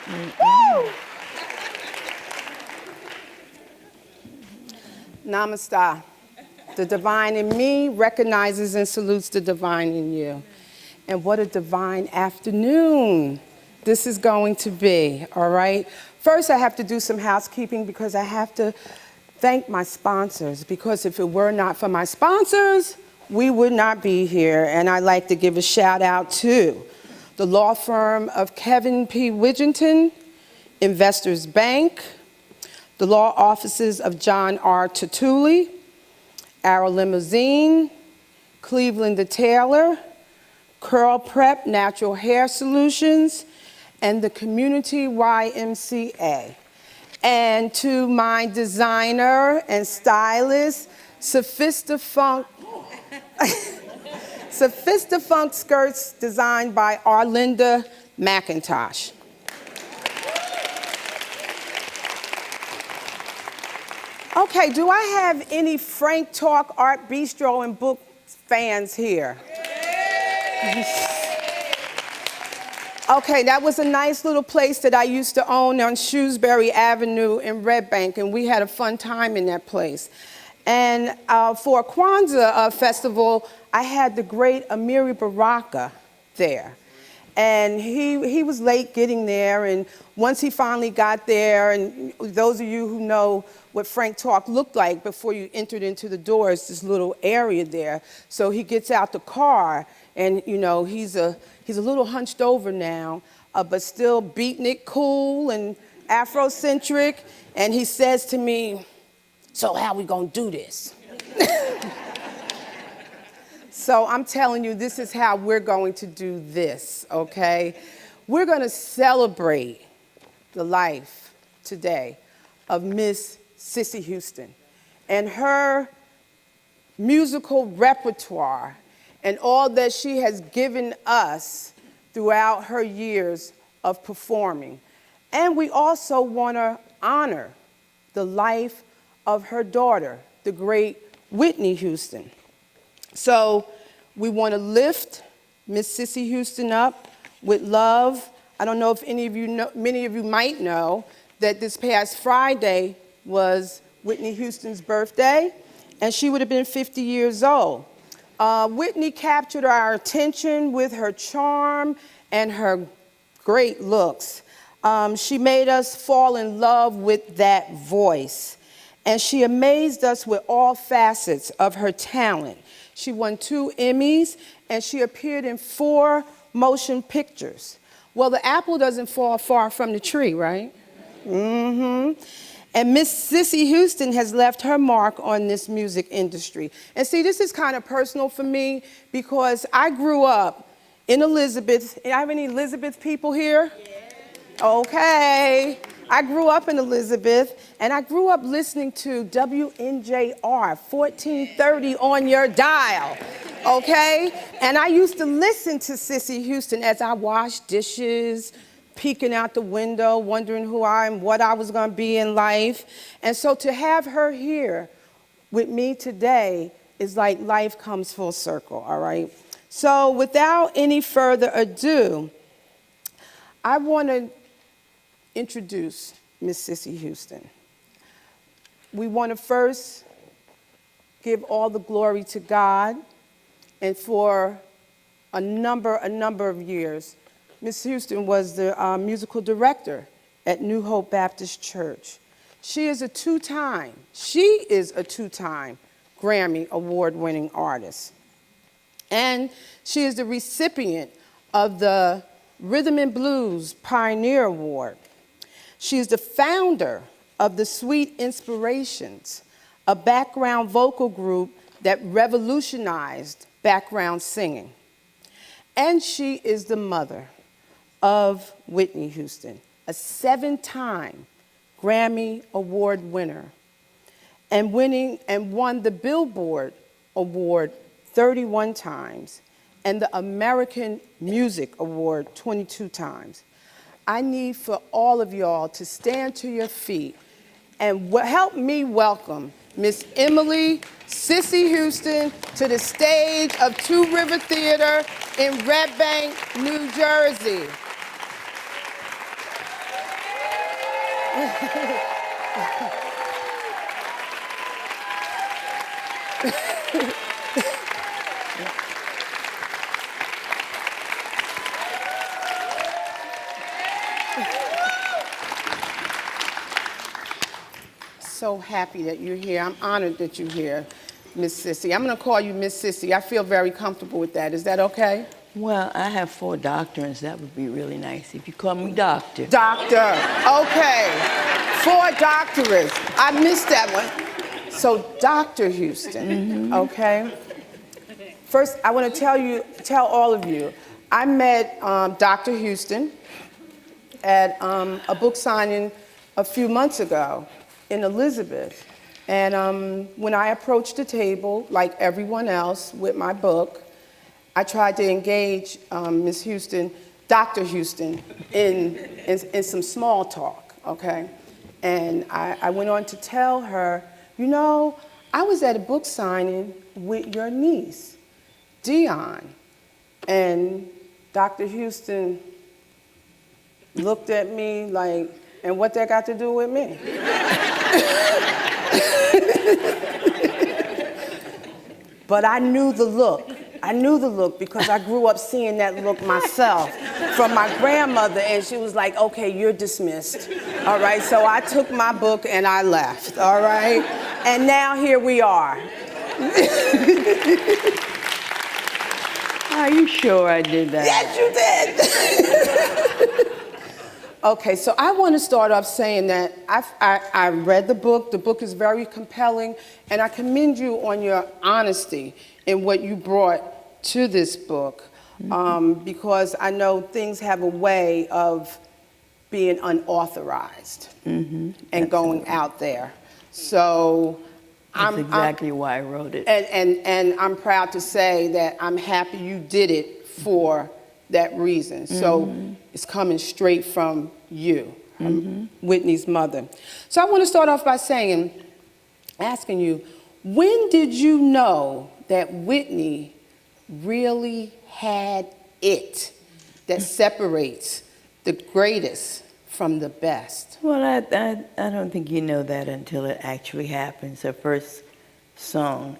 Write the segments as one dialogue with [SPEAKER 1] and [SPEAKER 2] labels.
[SPEAKER 1] Woo! Namaste. The divine in me recognizes and salutes the divine in you. And what a divine afternoon this is going to be, all right? First, I have to do some housekeeping because I have to thank my sponsors, because if it were not for my sponsors, we would not be here. And I'd like to give a shout out to the law firm of Kevin P. Widgington, Investors Bank, the law offices of John R. Tatuli, Arrow Limousine, Cleveland the Taylor, Curl Prep Natural Hair Solutions, and the Community YMCA. And to my designer and stylist, Sophista-Funk skirts designed by Arlinda McIntosh. Okay, do I have any Frank Talk, Art Bistro, and book fans here? Okay, that was a nice little place that I used to own on Shrewsbury Avenue in Red Bank, and we had a fun time in that place. And for a Kwanzaa festival, I had the great Amiri Baraka there. And he was late getting there, and once he finally got there, and those of you who know what Frank Talk looked like before you entered into the doors, this little area there. So he gets out the car, and you know, he's a little hunched over now, but still beatnik cool and Afrocentric, and he says to me, "So how we gonna do this?" So I'm telling you, this is how we're going to do this, okay? We're gonna celebrate the life today of Miss Cissy Houston and her musical repertoire and all that she has given us throughout her years of performing. And we also want to honor the life of her daughter, the great Whitney Houston. So we want to lift Miss Cissy Houston up with love. I don't know if any of you know, many of you might know that this past Friday was Whitney Houston's birthday, and she would have been 50 years old. Whitney captured our attention with her charm and her great looks. She made us fall in love with that voice, and she amazed us with all facets of her talent. She won 2 Emmys, and she appeared in 4 motion pictures. Well, the apple doesn't fall far from the tree, right? Mm-hmm. And Miss Cissy Houston has left her mark on this music industry. And see, this is kind of personal for me because I grew up in Elizabeth. Do I have any Elizabeth people here? Yeah. Okay. I grew up in Elizabeth, and I grew up listening to WNJR 1430 on your dial, okay? And I used to listen to Cissy Houston as I washed dishes, peeking out the window, wondering who I am, what I was going to be in life. And so to have her here with me today is like life comes full circle, all right? So without any further ado, I want to introduce Miss Cissy Houston. We want to first give all the glory to God, and for a number of years, Miss Houston was the musical director at New Hope Baptist Church. She is a two-time Grammy Award-winning artist. And she is the recipient of the Rhythm and Blues Pioneer Award. She is the founder of the Sweet Inspirations, a background vocal group that revolutionized background singing. And she is the mother of Whitney Houston, a 7-time Grammy Award winner, and won the Billboard Award 31 times and the American Music Award 22 times. I need for all of y'all to stand to your feet and help me welcome Miss Emily Cissy Houston to the stage of Two River Theater in Red Bank, New Jersey. So happy that you're here. I'm honored that you're here, Miss Cissy. I'm going to call you Miss Cissy. I feel very comfortable with that. Is that okay?
[SPEAKER 2] Well, I have 4 doctorates. That would be really nice if you call me doctor.
[SPEAKER 1] Doctor. Okay. 4 doctorates. I missed that one. So, Dr. Houston, okay? First, I want to tell all of you, I met Dr. Houston at a book signing a few months ago in Elizabeth. And when I approached the table, like everyone else with my book, I tried to engage Miss Houston, Dr. Houston, in some small talk, okay? And I went on to tell her, you know, I was at a book signing with your niece, Dion. And Dr. Houston looked at me like, and what that got to do with me? But I knew the look. I knew the look because I grew up seeing that look myself from my grandmother, and she was like, okay, you're dismissed. All right, so I took my book and I left, all right? And now here we are.
[SPEAKER 2] Are you sure I did that?
[SPEAKER 1] Yes, you did. Okay, so I want to start off saying that I read the book. The book is very compelling, and I commend you on your honesty in what you brought to this book, because I know things have a way of being unauthorized and going out there. So
[SPEAKER 2] that's exactly why I wrote it.
[SPEAKER 1] And I'm proud to say that I'm happy you did it for that reason. So it's coming straight from you, Whitney's mother. So I want to start off by asking you, when did you know that Whitney really had it that separates the greatest from the best?
[SPEAKER 2] Well, I don't think you know that until it actually happens. Her first song,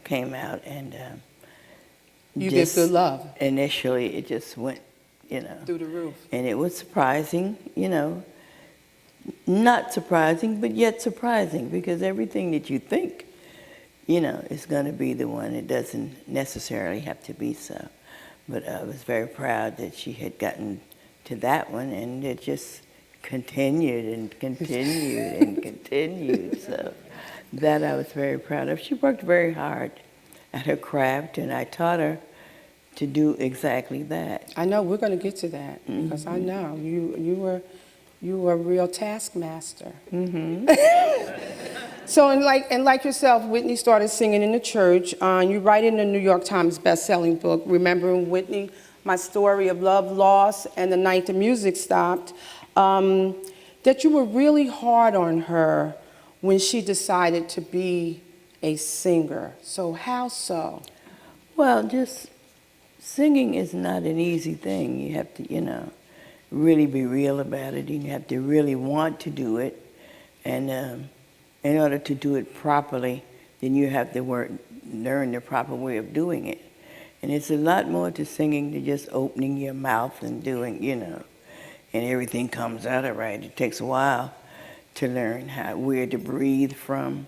[SPEAKER 2] came out, and
[SPEAKER 1] You Give Good Love.
[SPEAKER 2] Initially, it just went,
[SPEAKER 1] through the roof.
[SPEAKER 2] And it was surprising, not surprising, but yet surprising, because everything that you think, is going to be the one. It doesn't necessarily have to be so. But I was very proud that she had gotten to that one, and it just continued and continued and continued. So that I was very proud of. She worked very hard at her craft, and I taught her to do exactly that.
[SPEAKER 1] I know we're going to get to that, because I know you were a real taskmaster. So, and like yourself, Whitney started singing in the church. You write in the New York Times best-selling book, Remembering Whitney, My Story of Love, Loss, and the Night the Music Stopped, that you were really hard on her when she decided to be a singer. So how so?
[SPEAKER 2] Well, just singing is not an easy thing. You have to, really be real about it, and you have to really want to do it. And in order to do it properly, then you have to learn the proper way of doing it. And it's a lot more to singing than just opening your mouth and doing, and everything comes out all right. It takes a while to learn where to breathe from,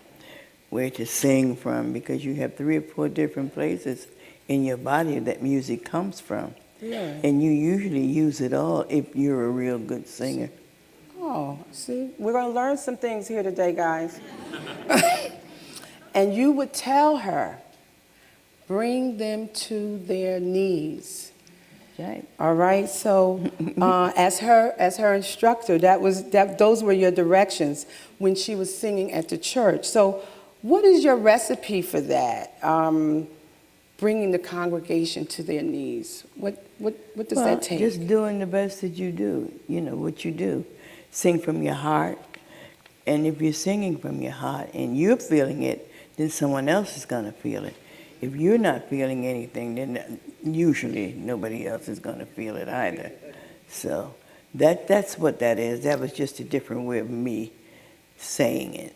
[SPEAKER 2] where to sing from, because you have 3 or 4 different places in your body that music comes from.
[SPEAKER 1] Yeah.
[SPEAKER 2] And you usually use it all if you're a real good singer.
[SPEAKER 1] Oh, see, we're going to learn some things here today, guys. And you would tell her, bring them to their knees.
[SPEAKER 2] Right.
[SPEAKER 1] All right. So, as her instructor, those were your directions when she was singing at the church. So, what is your recipe for that? Bringing the congregation to their knees. What does that take?
[SPEAKER 2] Just doing the best that you do. What you do. Sing from your heart. And if you're singing from your heart and you're feeling it, then someone else is going to feel it. If you're not feeling anything, then usually nobody else is going to feel it either. So That's what that is. That was just a different way of me saying it.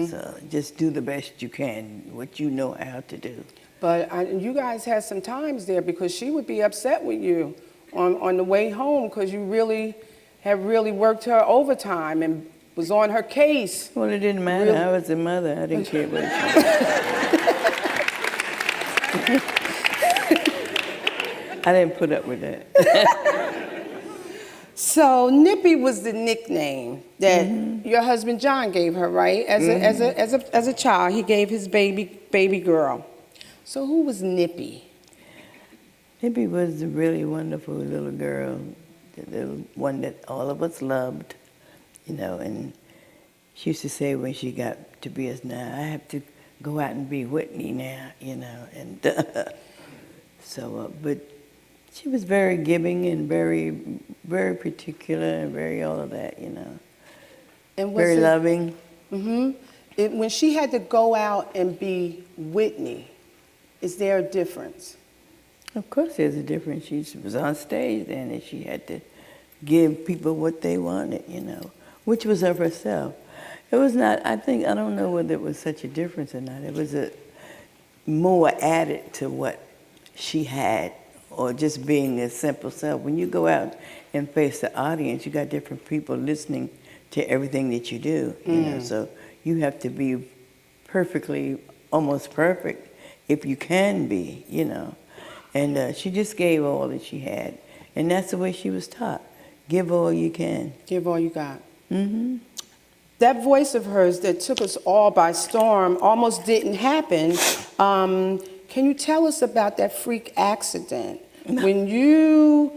[SPEAKER 2] So just do the best you can, what you know how to do.
[SPEAKER 1] But you guys had some times there because she would be upset with you on the way home because you really have really worked her overtime and was on her case.
[SPEAKER 2] Well, it didn't matter.
[SPEAKER 1] Really?
[SPEAKER 2] I was a mother. I didn't care what she I didn't put up with that.
[SPEAKER 1] So Nippy was the nickname that your husband John gave her, right? As a child, he gave his baby girl. So who was Nippy?
[SPEAKER 2] Nippy was a really wonderful little girl, the little one that all of us loved, and she used to say when she got to be us now, I have to go out and be Whitney now, and so, but she was very giving and very, very particular and very all of that,
[SPEAKER 1] And was
[SPEAKER 2] very loving.
[SPEAKER 1] When she had to go out and be Whitney, is there a difference?
[SPEAKER 2] Of course there's a difference. She was on stage then and she had to give people what they wanted, which was of herself. It was not, I don't know whether it was such a difference or not. It was more added to what she had, or just being a simple self. When you go out and face the audience, you got different people listening to everything that you do, so you have to be perfectly, almost perfect, if you can be, And she just gave all that she had. And that's the way she was taught. Give all you can.
[SPEAKER 1] Give all you got. That voice of hers that took us all by storm almost didn't happen. Can you tell us about that freak accident? When you